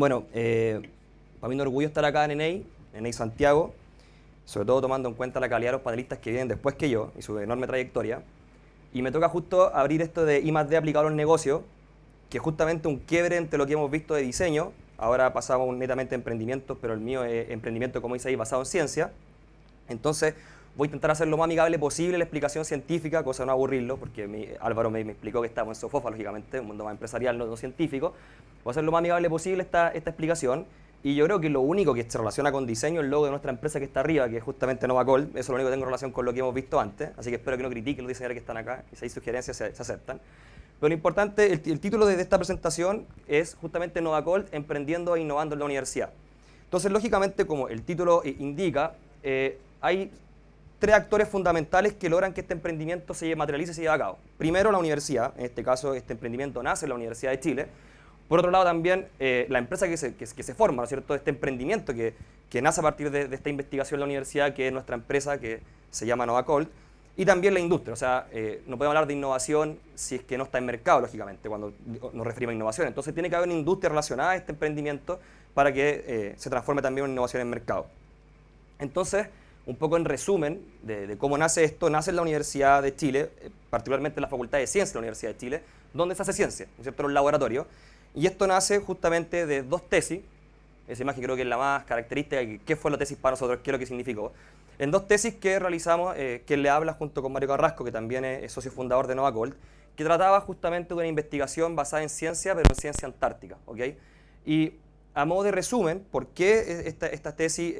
Bueno, para mí es un orgullo estar acá en ENEI Santiago, sobre todo tomando en cuenta la calidad de los panelistas que vienen después que yo y su enorme trayectoria. Y me toca justo abrir esto de I+D aplicado a los negocios, que es justamente un quiebre entre lo que hemos visto de diseño. Ahora pasamos netamente a emprendimientos, pero el mío es emprendimiento, como dice ahí, basado en ciencia. Entonces, voy a intentar hacer lo más amigable posible la explicación científica, cosa de no aburrirlo, porque Álvaro me explicó que estamos en Sofofa, lógicamente, un mundo más empresarial, no científico. Voy a hacer lo más amigable posible esta explicación. Y yo creo que lo único que se relaciona con diseño es el logo de nuestra empresa que está arriba, que es justamente Novacold. Eso es lo único que tengo relación con lo que hemos visto antes. Así que espero que no critiquen los diseñadores que están acá y si hay sugerencias se aceptan. Pero lo importante, el título de esta presentación es justamente Novacold, emprendiendo e innovando en la universidad. Entonces, lógicamente, como el título indica, hay tres actores fundamentales que logran que este emprendimiento se materialice y se lleve a cabo. Primero, la universidad. En este caso, este emprendimiento nace en la Universidad de Chile. Por otro lado, también la empresa que se forma, ¿no es cierto?, este emprendimiento que nace a partir de esta investigación en la universidad, que es nuestra empresa, que se llama Novacold, y también la industria. O sea, no podemos hablar de innovación si es que no está en mercado, lógicamente, cuando nos referimos a innovación. Entonces, tiene que haber una industria relacionada a este emprendimiento para que se transforme también en innovación en mercado. Entonces, un poco en resumen de cómo nace esto, nace en la Universidad de Chile, particularmente en la Facultad de Ciencias de la Universidad de Chile, donde se hace ciencia, ¿no es cierto?, en los laboratorios. Y esto nace justamente de dos tesis, esa imagen creo que es la más característica, qué fue la tesis para nosotros, qué es lo que significó. En dos tesis que realizamos, que le habla junto con Mario Carrasco, que también es socio fundador de Novacold, que trataba justamente de una investigación basada en ciencia, pero en ciencia antártica, ¿ok? Y a modo de resumen, ¿por qué esta tesis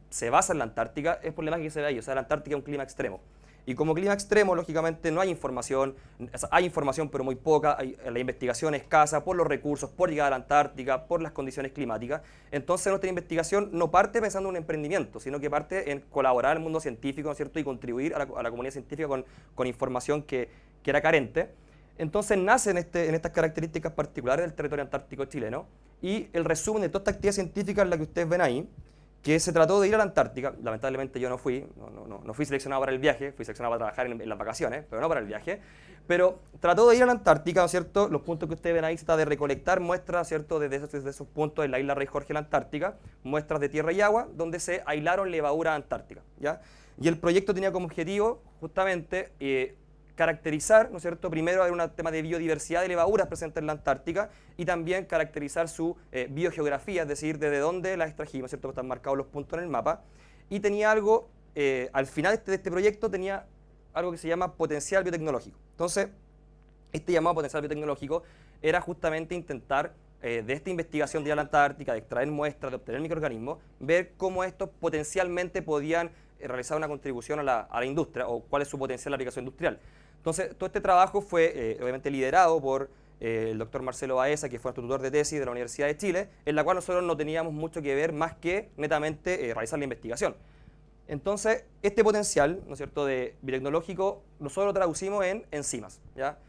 se basa en la Antártica? Es por la imagen que se ve ahí, o sea, la Antártica es un clima extremo. Y como clima extremo, lógicamente, no hay información, o sea, hay información pero muy poca, la investigación es escasa por los recursos, por llegar a la Antártica, por las condiciones climáticas. Entonces nuestra investigación no parte pensando en un emprendimiento, sino que parte en colaborar en el mundo científico, ¿no es cierto?, y contribuir a la comunidad científica con información que era carente. Entonces nace en estas características particulares del territorio antártico chileno, y el resumen de toda esta actividad científica es la que ustedes ven ahí, que se trató de ir a la Antártica. Lamentablemente yo no fui seleccionado para el viaje, fui seleccionado para trabajar en las vacaciones, pero no para el viaje. Pero trató de ir a la Antártica, ¿no es cierto? Los puntos que ustedes ven ahí se trata de recolectar muestras, ¿cierto?, desde esos puntos en la isla Rey Jorge, la Antártica, muestras de tierra y agua, donde se aislaron levaduras antárticas, ¿ya? Y el proyecto tenía como objetivo justamente caracterizar, ¿no es cierto?, primero hay un tema de biodiversidad de levaduras presentes en la Antártica y también caracterizar su biogeografía, es decir, desde dónde las extrajimos, ¿cierto?, están marcados los puntos en el mapa. Y tenía algo, al final de este proyecto tenía algo que se llama potencial biotecnológico. Entonces, este llamado potencial biotecnológico era justamente intentar, de esta investigación de ir a la Antártica, de extraer muestras, de obtener microorganismos, ver cómo estos potencialmente podían realizar una contribución a la industria, o cuál es su potencial de aplicación industrial. Entonces, todo este trabajo fue obviamente liderado por el doctor Marcelo Baeza, que fue nuestro tutor de tesis de la Universidad de Chile, en la cual nosotros no teníamos mucho que ver más que netamente realizar la investigación. Entonces, este potencial, ¿no es cierto?, de biotecnológico, nosotros lo traducimos en enzimas, ¿ya?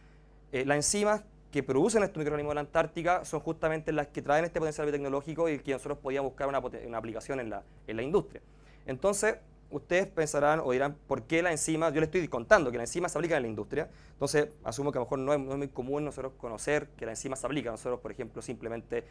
Las enzimas que producen estos microorganismos de la Antártica son justamente las que traen este potencial biotecnológico y que nosotros podíamos buscar una aplicación en la industria. Entonces, ustedes pensarán o dirán, ¿por qué la enzima? Yo les estoy contando que la enzima se aplica en la industria, entonces asumo que a lo mejor no es muy común nosotros conocer que la enzima se aplica. Nosotros, por ejemplo, simplemente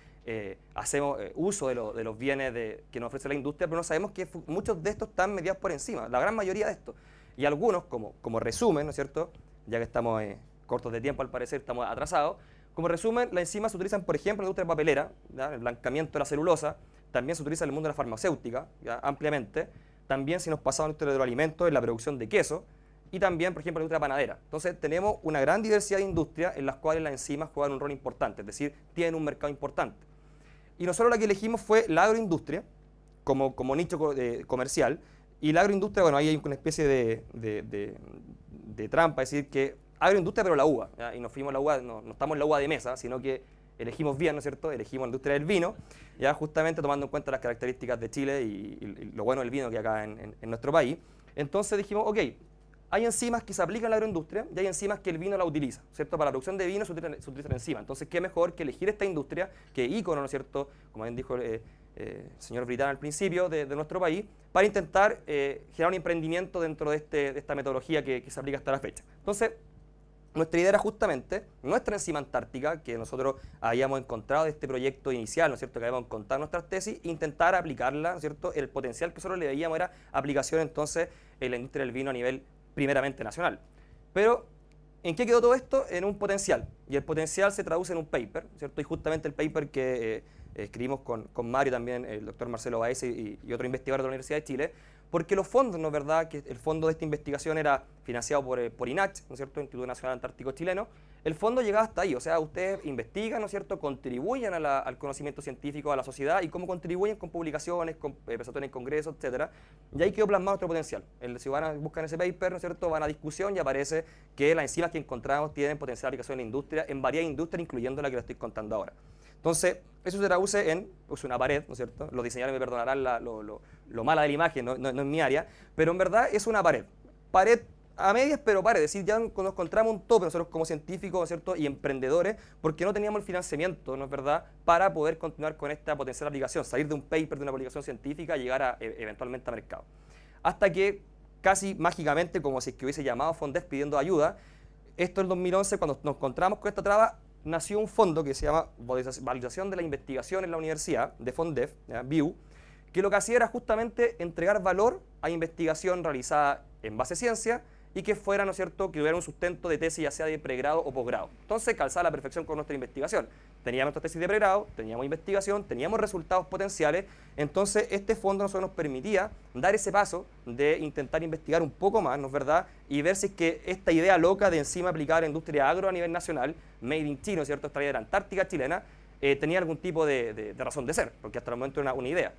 hacemos uso de los bienes que nos ofrece la industria, pero no sabemos que muchos de estos están mediados por enzima, la gran mayoría de estos. Y algunos, como resumen, ¿no es cierto?, ya que estamos cortos de tiempo al parecer, estamos atrasados, como resumen, las enzimas se utilizan, por ejemplo, en la industria papelera, ¿ya?, el blancamiento de la celulosa, también se utiliza en el mundo de la farmacéutica, ¿ya?, ampliamente. También si nos pasamos a la industria de los alimentos, en la producción de queso, y también, por ejemplo, en la industria panadera. Entonces, tenemos una gran diversidad de industrias en las cuales las enzimas juegan un rol importante, es decir, tienen un mercado importante. Y nosotros la que elegimos fue la agroindustria como nicho comercial, y la agroindustria, bueno, ahí hay una especie de trampa, es decir, que agroindustria pero la uva, ¿ya? Y nos fuimos a la uva, no estamos en la uva de mesa, sino que elegimos bien, ¿no es cierto?, elegimos la industria del vino, ya justamente tomando en cuenta las características de Chile y lo bueno del vino que hay acá en nuestro país. Entonces dijimos, ok, hay enzimas que se aplican a la agroindustria y hay enzimas que el vino la utiliza, ¿cierto? Para la producción de vino se utilizan enzimas. Entonces, ¿qué mejor que elegir esta industria, que es ícono, ¿no es cierto?, como bien dijo el señor Britán al principio, de nuestro país, para intentar generar un emprendimiento dentro de esta metodología que se aplica hasta la fecha. Entonces, nuestra idea era justamente nuestra enzima antártica, que nosotros habíamos encontrado de este proyecto inicial, ¿no es cierto?, que habíamos encontrado en nuestras tesis, intentar aplicarla, ¿no es cierto?, el potencial que nosotros le veíamos era aplicación entonces en la industria del vino a nivel primeramente nacional. Pero, ¿en qué quedó todo esto? En un potencial, y el potencial se traduce en un paper, ¿no es cierto?, y justamente el paper que escribimos con Mario también, el doctor Marcelo Baeza y otro investigador de la Universidad de Chile, porque los fondos, ¿no es verdad?, que el fondo de esta investigación era financiado por INACH, ¿no es cierto?, Instituto Nacional Antártico Chileno. El fondo llegaba hasta ahí, o sea, ustedes investigan, ¿no es cierto?, contribuyen al conocimiento científico, a la sociedad, y cómo contribuyen con publicaciones, con presentaciones en congresos, etcétera. Y ahí quedó plasmado nuestro potencial. Si buscan ese paper, ¿no es cierto?, van a discusión y aparece que las enzimas que encontramos tienen potencial de aplicación en la industria, en varias industrias, incluyendo la que les estoy contando ahora. Entonces, eso se traduce en una pared, ¿no es cierto? Los diseñadores me perdonarán lo mala de la imagen, no es mi área, pero en verdad es una pared. Pared a medias, pero pared. Es decir, ya nos encontramos un tope nosotros como científicos, ¿no es cierto?, y emprendedores, porque no teníamos el financiamiento, ¿no es verdad?, para poder continuar con esta potencial aplicación, salir de un paper, de una publicación científica, y llegar eventualmente a mercado. Hasta que, casi mágicamente, como si es que hubiese llamado a FONDEF pidiendo ayuda, esto en 2011, cuando nos encontramos con esta traba, nació un fondo que se llama Validación de la Investigación en la Universidad, de FONDEF, VIU, que lo que hacía era justamente entregar valor a investigación realizada en base a ciencia y que fuera, ¿no es cierto?, que tuviera un sustento de tesis ya sea de pregrado o posgrado. Entonces calzaba a la perfección con nuestra investigación. Teníamos nuestra tesis de pregrado, teníamos investigación, teníamos resultados potenciales, entonces este fondo nosotros nos permitía dar ese paso de intentar investigar un poco más, ¿no es verdad?, y ver si es que esta idea loca de enzima aplicada a la industria agro a nivel nacional, made in China, ¿no es cierto?, esta idea de la Antártica chilena, tenía algún tipo de razón de ser, porque hasta el momento era una idea.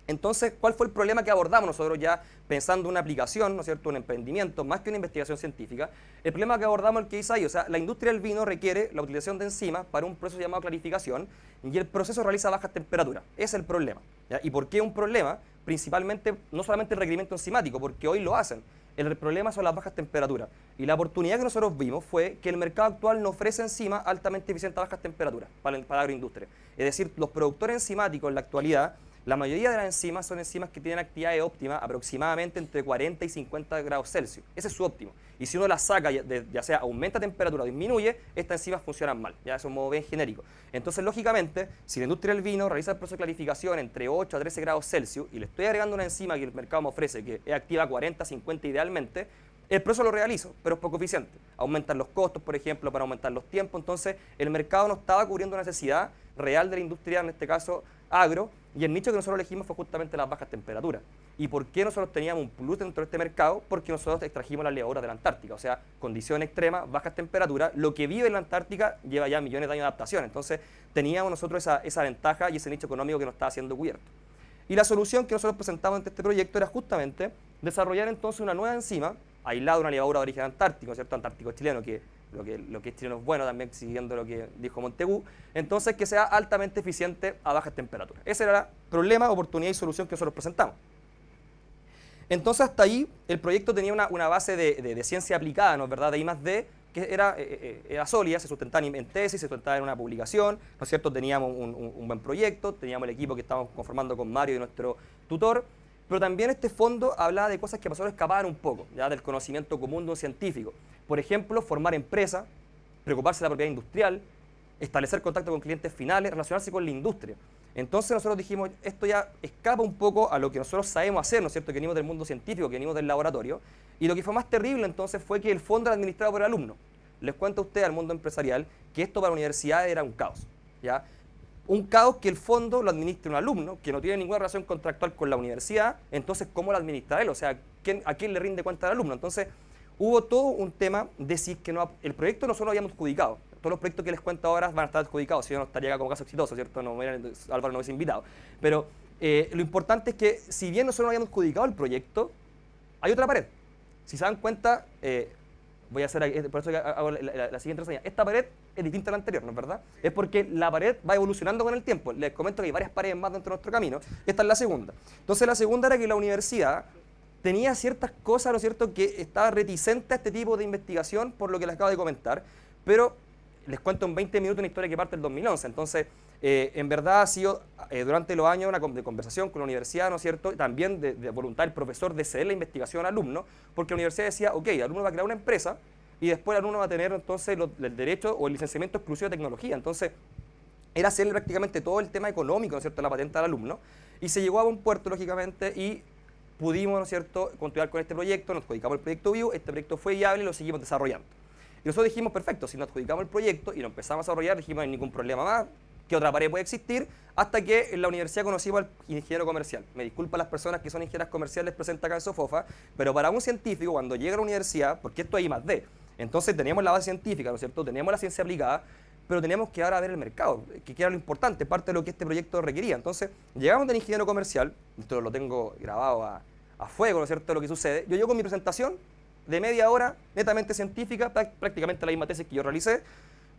Entonces, ¿cuál fue el problema que abordamos nosotros ya pensando en una aplicación, ¿no es cierto?, un emprendimiento, más que una investigación científica? El problema que abordamos es el que dice ahí, o sea, la industria del vino requiere la utilización de enzimas para un proceso llamado clarificación y el proceso realiza bajas temperaturas. Ese es el problema, ¿ya? ¿Y por qué un problema? Principalmente, no solamente el requerimiento enzimático, porque hoy lo hacen. El problema son las bajas temperaturas. Y la oportunidad que nosotros vimos fue que el mercado actual no ofrece enzimas altamente eficientes a bajas temperaturas para la agroindustria. Es decir, los productores enzimáticos en la actualidad, la mayoría de las enzimas son enzimas que tienen actividades óptimas aproximadamente entre 40 y 50 grados Celsius. Ese es su óptimo. Y si uno las saca, ya sea aumenta temperatura o disminuye, estas enzimas funcionan mal. Ya eso es un modo bien genérico. Entonces, lógicamente, si la industria del vino realiza el proceso de clarificación entre 8 a 13 grados Celsius y le estoy agregando una enzima que el mercado me ofrece, que es activa a 40, 50 idealmente, el proceso lo realizo, pero es poco eficiente. Aumentan los costos, por ejemplo, para aumentar los tiempos. Entonces, el mercado no estaba cubriendo una necesidad real de la industria, en este caso agro, y el nicho que nosotros elegimos fue justamente las bajas temperaturas. ¿Y por qué nosotros teníamos un plus dentro de este mercado? Porque nosotros extrajimos las levaduras de la Antártica, o sea, condiciones extremas, bajas temperaturas, lo que vive en la Antártica lleva ya millones de años de adaptación. Entonces, teníamos nosotros esa ventaja y ese nicho económico que nos estaba siendo cubierto. Y la solución que nosotros presentamos ante este proyecto era justamente desarrollar entonces una nueva enzima, aislada de una levadura de origen antártico, ¿cierto?, antártico chileno, que lo que es chileno es bueno, también siguiendo lo que dijo Montegú, entonces que sea altamente eficiente a bajas temperaturas. Ese era el problema, oportunidad y solución que nosotros presentamos. Entonces hasta ahí el proyecto tenía una base de ciencia aplicada, ¿no es verdad?, de I+D, que era sólida, se sustentaba en tesis, se sustentaba en una publicación, ¿no es cierto?, teníamos un buen proyecto, teníamos el equipo que estábamos conformando con Mario y nuestro tutor, pero también este fondo hablaba de cosas que a nosotros escapaban un poco, ya del conocimiento común de un científico. Por ejemplo, formar empresas, preocuparse de la propiedad industrial, establecer contacto con clientes finales, relacionarse con la industria. Entonces nosotros dijimos, esto ya escapa un poco a lo que nosotros sabemos hacer, ¿no es cierto?, que venimos del mundo científico, que venimos del laboratorio, y lo que fue más terrible entonces fue que el fondo era administrado por el alumno. Les cuento a ustedes, al mundo empresarial, que esto para la universidad era un caos, ¿ya? Un caos que el fondo lo administre un alumno, que no tiene ninguna relación contractual con la universidad, entonces ¿cómo lo administra él? O sea, ¿a quién le rinde cuenta al alumno? Entonces, hubo todo un tema de si que no, el proyecto nosotros lo habíamos adjudicado. Todos los proyectos que les cuento ahora van a estar adjudicados, si yo no estaría acá como caso exitoso, ¿cierto? Álvaro no hubiese invitado. Pero lo importante es que, si bien nosotros no habíamos adjudicado el proyecto, hay otra pared. Si se dan cuenta, voy a hacer, por eso hago la siguiente reseña. Esta pared es distinta a la anterior, ¿no es verdad? Es porque la pared va evolucionando con el tiempo. Les comento que hay varias paredes más dentro de nuestro camino. Esta es la segunda. Entonces, la segunda era que la universidad tenía ciertas cosas, ¿no es cierto?, que estaba reticente a este tipo de investigación, por lo que les acabo de comentar, pero les cuento en 20 minutos una historia que parte del 2011. Entonces, en verdad ha sido durante los años una conversación con la universidad, ¿no es cierto?, también de voluntad del profesor de ceder la investigación al alumno, porque la universidad decía, ok, el alumno va a crear una empresa, y después el alumno va a tener entonces el derecho o el licenciamiento exclusivo de tecnología. Entonces, era hacerle prácticamente todo el tema económico, ¿no es cierto?, la patente al alumno, y se llegó a un puerto, lógicamente, y pudimos, ¿no es cierto?, continuar con este proyecto, nos adjudicamos el proyecto vivo, este proyecto fue viable y lo seguimos desarrollando. Y nosotros dijimos, perfecto, si nos adjudicamos el proyecto y lo empezamos a desarrollar, dijimos, no hay ningún problema más, ¿qué otra pared puede existir? Hasta que en la universidad conocimos al ingeniero comercial. Me disculpan las personas que son ingenieras comerciales presentes acá en Sofofa, pero para un científico, cuando llega a la universidad, porque esto es I+D, entonces teníamos la base científica, ¿no es cierto?, teníamos la ciencia aplicada, pero teníamos que ahora ver el mercado, que era lo importante, parte de lo que este proyecto requería. Entonces, llegamos del ingeniero comercial, esto lo tengo grabado a fuego, ¿no es cierto?, lo que sucede. Yo llego con mi presentación de media hora, netamente científica, prácticamente la misma tesis que yo realicé,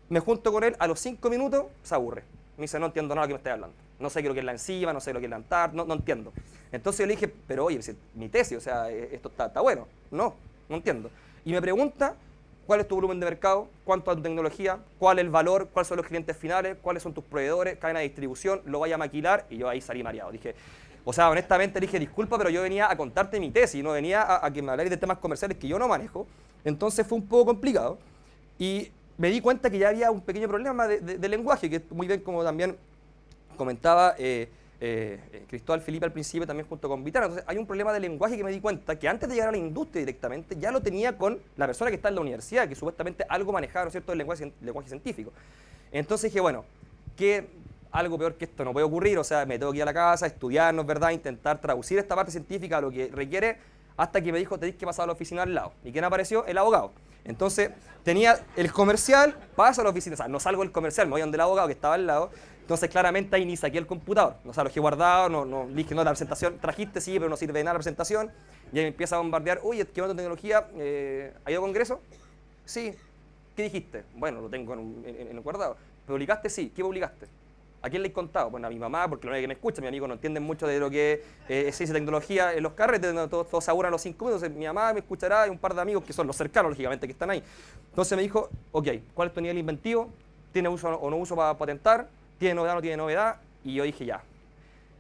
me junto con él, a los 5 minutos se aburre. Me dice, no entiendo nada de lo que me estás hablando. No sé qué es lo que es la enzima, no sé lo que es la ANTAR, no entiendo. Entonces yo le dije, pero oye, mi tesis, o sea, esto está bueno. No entiendo. Y me pregunta, ¿cuál es tu volumen de mercado? ¿Cuánto es tu tecnología? ¿Cuál es el valor? ¿Cuáles son los clientes finales? ¿Cuáles son tus proveedores? ¿Cadena de distribución? ¿Lo vaya a maquilar? Y yo ahí salí mareado. Dije, o sea, honestamente le dije, disculpa, pero yo venía a contarte mi tesis, no venía a que me hablarais de temas comerciales que yo no manejo. Entonces fue un poco complicado. Y me di cuenta que ya había un pequeño problema de lenguaje, que muy bien como también comentaba Cristóbal Felipe al principio, también junto con Vitara. Entonces hay un problema de lenguaje que me di cuenta que antes de llegar a la industria directamente, ya lo tenía con la persona que está en la universidad, que supuestamente algo manejaba, ¿no es cierto?, el lenguaje científico. Entonces dije, bueno, que algo peor que esto no puede ocurrir, o sea, me tengo que ir a la casa, estudiar, ¿no es verdad?, intentar traducir esta parte científica a lo que requiere, hasta que me dijo, tenéis que pasar a la oficina al lado. ¿Y quién apareció? El abogado. Entonces, tenía el comercial, paso a la oficina, o sea, no salgo del comercial, me voy donde el abogado que estaba al lado. Entonces, claramente ahí ni saqué el computador, o sea, lo dejé guardado, no dije, no, la presentación, trajiste, sí, pero no sirve de nada la presentación. Y ahí me empieza a bombardear, oye, ¿qué onda tecnología? ¿Ha ido a congreso? Sí. ¿Qué dijiste? Bueno, lo tengo en el guardado. ¿Publicaste? Sí. ¿Qué publicaste? ¿A quién le he contado? Bueno, a mi mamá, porque la única que me escucha, mis amigos no entienden mucho de lo que es ciencia y tecnología en los carretes, todos se aburren a los 5 minutos, entonces mi mamá me escuchará y un par de amigos que son los cercanos, lógicamente, que están ahí. Entonces me dijo, ok, ¿cuál es tu nivel inventivo? ¿Tiene uso o no uso para patentar? ¿Tiene novedad o no tiene novedad? Y yo dije, ya.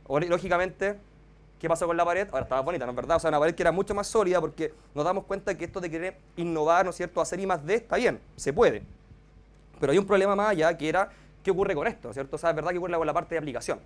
Lógicamente, ¿qué pasó con la pared? Ahora estaba bonita, ¿no es verdad? O sea, una pared que era mucho más sólida porque nos damos cuenta que esto de querer innovar, ¿no es cierto?, hacer I+D está bien, se puede. Pero hay un problema más allá que era, ¿qué ocurre con esto? ¿Cierto? O sea, es verdad que ocurre con la parte de aplicación.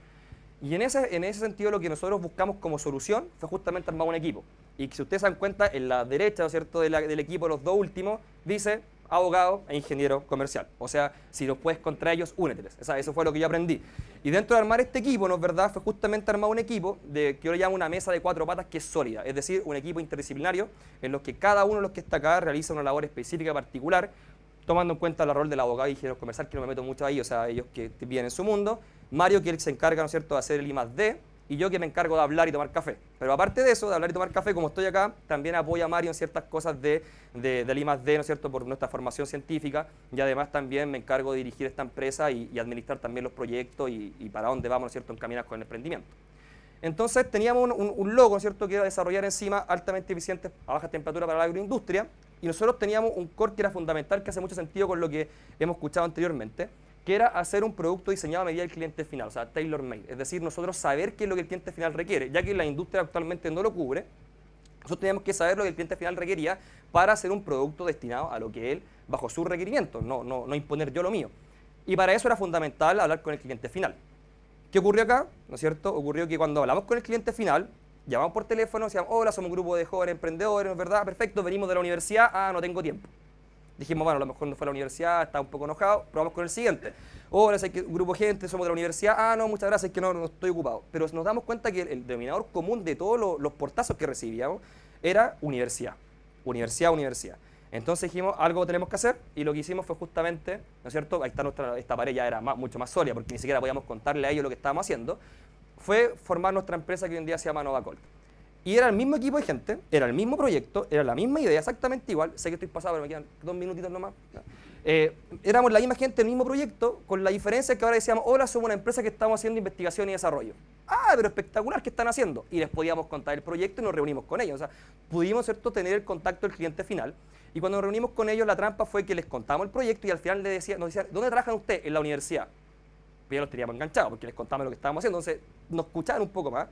Y en ese sentido lo que nosotros buscamos como solución fue justamente armar un equipo. Y si ustedes se dan cuenta, en la derecha, ¿no es cierto?, del equipo, los dos últimos, dice abogado e ingeniero comercial. O sea, si los puedes contra ellos, úneteles. O sea, eso fue lo que yo aprendí. Y dentro de armar este equipo, ¿no es verdad?, fue justamente armar un equipo que yo le llamo una mesa de 4 patas que es sólida. Es decir, un equipo interdisciplinario en los que cada uno de los que está acá realiza una labor específica particular, tomando en cuenta el rol del abogado y ingeniero comercial, que no me meto mucho ahí, o sea, ellos que viven en su mundo. Mario, que él se encarga, ¿no es cierto?, de hacer el I+D, y yo que me encargo de hablar y tomar café. Pero aparte de eso, de hablar y tomar café, como estoy acá, también apoya a Mario en ciertas cosas del I+D, ¿no es cierto?, por nuestra formación científica, y además también me encargo de dirigir esta empresa y administrar también los proyectos y para dónde vamos, ¿no es cierto?, encaminar con el emprendimiento. Entonces teníamos un logo, ¿no es cierto?, que era desarrollar enzimas altamente eficientes a baja temperatura para la agroindustria, y nosotros teníamos un core que era fundamental, que hace mucho sentido con lo que hemos escuchado anteriormente, que era hacer un producto diseñado a medida del cliente final, o sea, tailor-made. Es decir, nosotros saber qué es lo que el cliente final requiere, ya que la industria actualmente no lo cubre, nosotros teníamos que saber lo que el cliente final requería para hacer un producto destinado a lo que él, bajo sus requerimientos, no imponer yo lo mío. Y para eso era fundamental hablar con el cliente final. ¿Qué ocurrió acá? ¿No es cierto? Ocurrió que cuando hablamos con el cliente final, llamamos por teléfono, decíamos, hola, somos un grupo de jóvenes emprendedores, ¿no es verdad? Perfecto, venimos de la universidad, no tengo tiempo. Dijimos, bueno, a lo mejor no fue a la universidad, está un poco enojado, probamos con el siguiente. Hola, soy un grupo de gente, somos de la universidad, no, muchas gracias, es que no estoy ocupado. Pero nos damos cuenta que el denominador común de todos los portazos que recibíamos era universidad, universidad. Entonces dijimos, algo tenemos que hacer, y lo que hicimos fue justamente, ¿no es cierto? Ahí está esta pared ya era mucho más sólida, porque ni siquiera podíamos contarle a ellos lo que estábamos haciendo, fue formar nuestra empresa que hoy en día se llama Novacold. Y era el mismo equipo de gente, era el mismo proyecto, era la misma idea, exactamente igual. Sé que estoy pasado, pero me quedan 2 minutitos nomás. Éramos la misma gente, el mismo proyecto, con la diferencia que ahora decíamos, hola, somos una empresa que estamos haciendo investigación y desarrollo. Pero espectacular, ¿qué están haciendo? Y les podíamos contar el proyecto y nos reunimos con ellos. O sea, pudimos, ¿cierto?, tener el contacto del cliente final. Y cuando nos reunimos con ellos, la trampa fue que les contamos el proyecto y al final nos decían, ¿dónde trabajan ustedes? En la universidad. Pero ya los teníamos enganchados porque les contamos lo que estábamos haciendo. Entonces, nos escuchaban un poco más.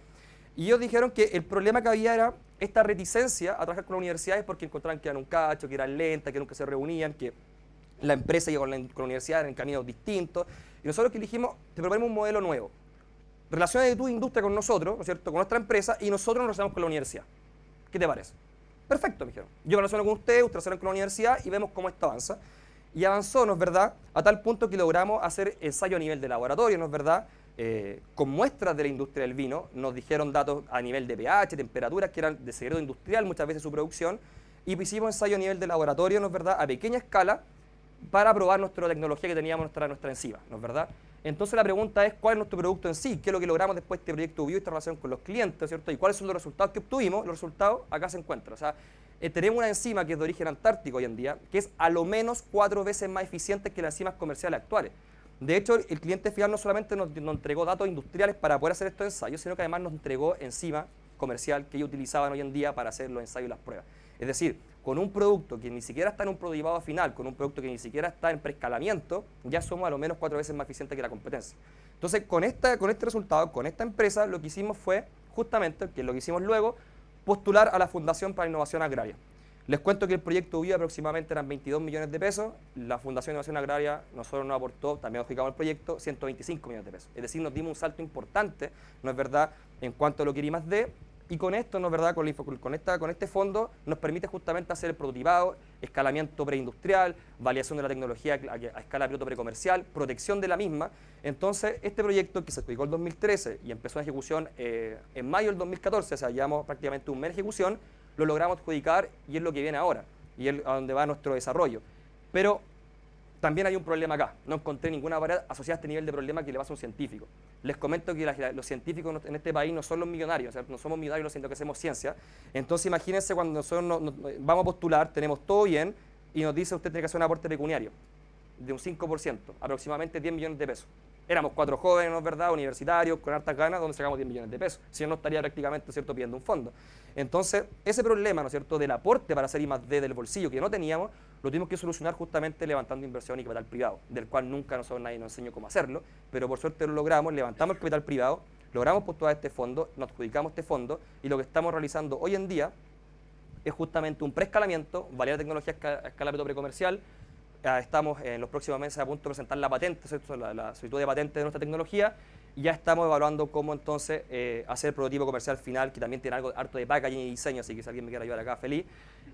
Y ellos dijeron que el problema que había era esta reticencia a trabajar con las universidades porque encontraban que eran un cacho, que eran lentas, que nunca se reunían, que la empresa y con la universidad eran caminos distintos. Y nosotros que dijimos, te proponemos un modelo nuevo. Relaciones de tu industria con nosotros, ¿no es cierto?, con nuestra empresa, y nosotros nos relacionamos con la universidad. ¿Qué te parece? Perfecto, me dijeron. Yo me relaciono con ustedes relacionan con la universidad y vemos cómo esto avanza. Y avanzó, ¿no es verdad?, a tal punto que logramos hacer ensayo a nivel de laboratorio, ¿no es verdad?, con muestras de la industria del vino. Nos dijeron datos a nivel de pH, temperaturas, que eran de secreto industrial muchas veces su producción, y hicimos ensayo a nivel de laboratorio, ¿no es verdad?, a pequeña escala, para probar nuestra tecnología que teníamos nuestra enzima, ¿no es verdad? Entonces la pregunta es, ¿cuál es nuestro producto en sí? ¿Qué es lo que logramos después de este proyecto bio y esta relación con los clientes, ¿cierto? ¿Y cuáles son los resultados que obtuvimos? Los resultados acá se encuentran. O sea, tenemos una enzima que es de origen antártico hoy en día, que es a lo menos 4 veces más eficiente que las enzimas comerciales actuales. De hecho, el cliente final no solamente nos entregó datos industriales para poder hacer estos ensayos, sino que además nos entregó enzima comercial que ellos utilizaban hoy en día para hacer los ensayos y las pruebas. Es decir, con un producto que ni siquiera está en un prototipado final, con un producto que ni siquiera está en preescalamiento, ya somos a lo menos 4 veces más eficientes que la competencia. Entonces, con este resultado, con esta empresa, lo que hicimos fue, justamente, que es lo que hicimos luego, postular a la Fundación para la Innovación Agraria. Les cuento que el proyecto bio aproximadamente eran 22 millones de pesos, la Fundación de Innovación Agraria nosotros nos aportó, también adjudicamos el proyecto, 125 millones de pesos. Es decir, nos dimos un salto importante, ¿no es verdad?, en cuanto a lo que I+D, y con esto, ¿no es verdad?, con este fondo nos permite justamente hacer el prototipado, escalamiento preindustrial, validación de la tecnología a escala piloto precomercial, protección de la misma. Entonces, este proyecto que se adjudicó en 2013 y empezó la ejecución en mayo del 2014, o sea, llevamos prácticamente un mes de ejecución, lo logramos adjudicar y es lo que viene ahora, y es a donde va nuestro desarrollo. Pero también hay un problema acá, no encontré ninguna variedad asociada a este nivel de problema que le pasa a un científico. Les comento que los científicos en este país no son los millonarios, o sea, no somos millonarios sino que hacemos ciencia. Entonces imagínense cuando nosotros vamos a postular, tenemos todo bien, y nos dice usted tiene que hacer un aporte pecuniario de un 5%, aproximadamente 10 millones de pesos. Éramos 4 jóvenes, ¿no es verdad?, universitarios, con hartas ganas, donde sacamos 10 millones de pesos. Si no, estaría prácticamente, ¿cierto?, pidiendo un fondo. Entonces, ese problema, ¿no es cierto?, del aporte para hacer I+D del bolsillo que no teníamos, lo tuvimos que solucionar justamente levantando inversión y capital privado, del cual nunca nadie nos enseñó cómo hacerlo, pero por suerte lo logramos, levantamos el capital privado, logramos postular este fondo, nos adjudicamos este fondo, y lo que estamos realizando hoy en día es justamente un preescalamiento, validar tecnología a escala piloto precomercial. Estamos en los próximos meses a punto de presentar la patente, ¿cierto?, la solicitud de patente de nuestra tecnología, y ya estamos evaluando cómo entonces hacer el prototipo comercial final, que también tiene algo harto de packaging y diseño, así que si alguien me quiere ayudar acá, feliz.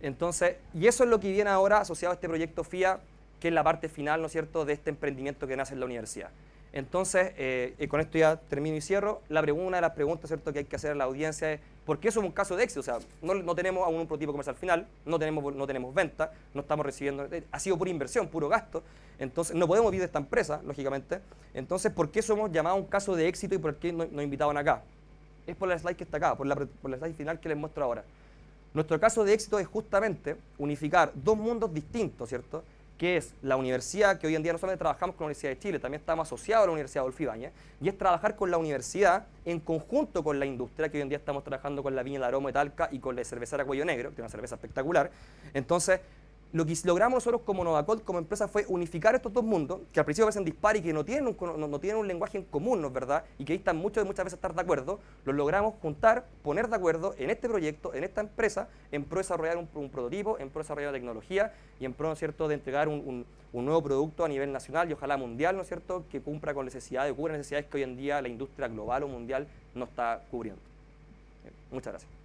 Entonces, y eso es lo que viene ahora asociado a este proyecto FIA, que es la parte final, ¿no es cierto?, de este emprendimiento que nace en la universidad. Entonces, con esto ya termino y cierro. Una de las preguntas, ¿cierto?, que hay que hacer a la audiencia es ¿por qué somos un caso de éxito? O sea, no tenemos aún un prototipo comercial final, no tenemos venta, no estamos recibiendo, ha sido pura inversión, puro gasto. Entonces, no podemos vivir de esta empresa, lógicamente. Entonces, ¿por qué somos llamados un caso de éxito y por qué nos invitaban acá? Es por la slide que está acá, por la slide final que les muestro ahora. Nuestro caso de éxito es justamente unificar dos mundos distintos, ¿cierto?, que es la universidad, que hoy en día no solamente trabajamos con la Universidad de Chile, también estamos asociados a la Universidad Adolfo Ibáñez, y es trabajar con la universidad en conjunto con la industria, que hoy en día estamos trabajando con la Viña del Aroma de Talca y con la cervecera Cuello Negro, que es una cerveza espectacular. Entonces, lo que logramos nosotros como Novacol, como empresa, fue unificar estos dos mundos, que al principio parecen dispares y que no tienen un lenguaje en común, ¿no es verdad?, y que distan muchas veces estar de acuerdo. Los logramos juntar, poner de acuerdo en este proyecto, en esta empresa, en pro de desarrollar un prototipo, en pro de desarrollar una tecnología y en pro, ¿no es cierto?, de entregar un nuevo producto a nivel nacional y ojalá mundial, ¿no es cierto?, que cumpla con necesidades que hoy en día la industria global o mundial no está cubriendo. Muchas gracias.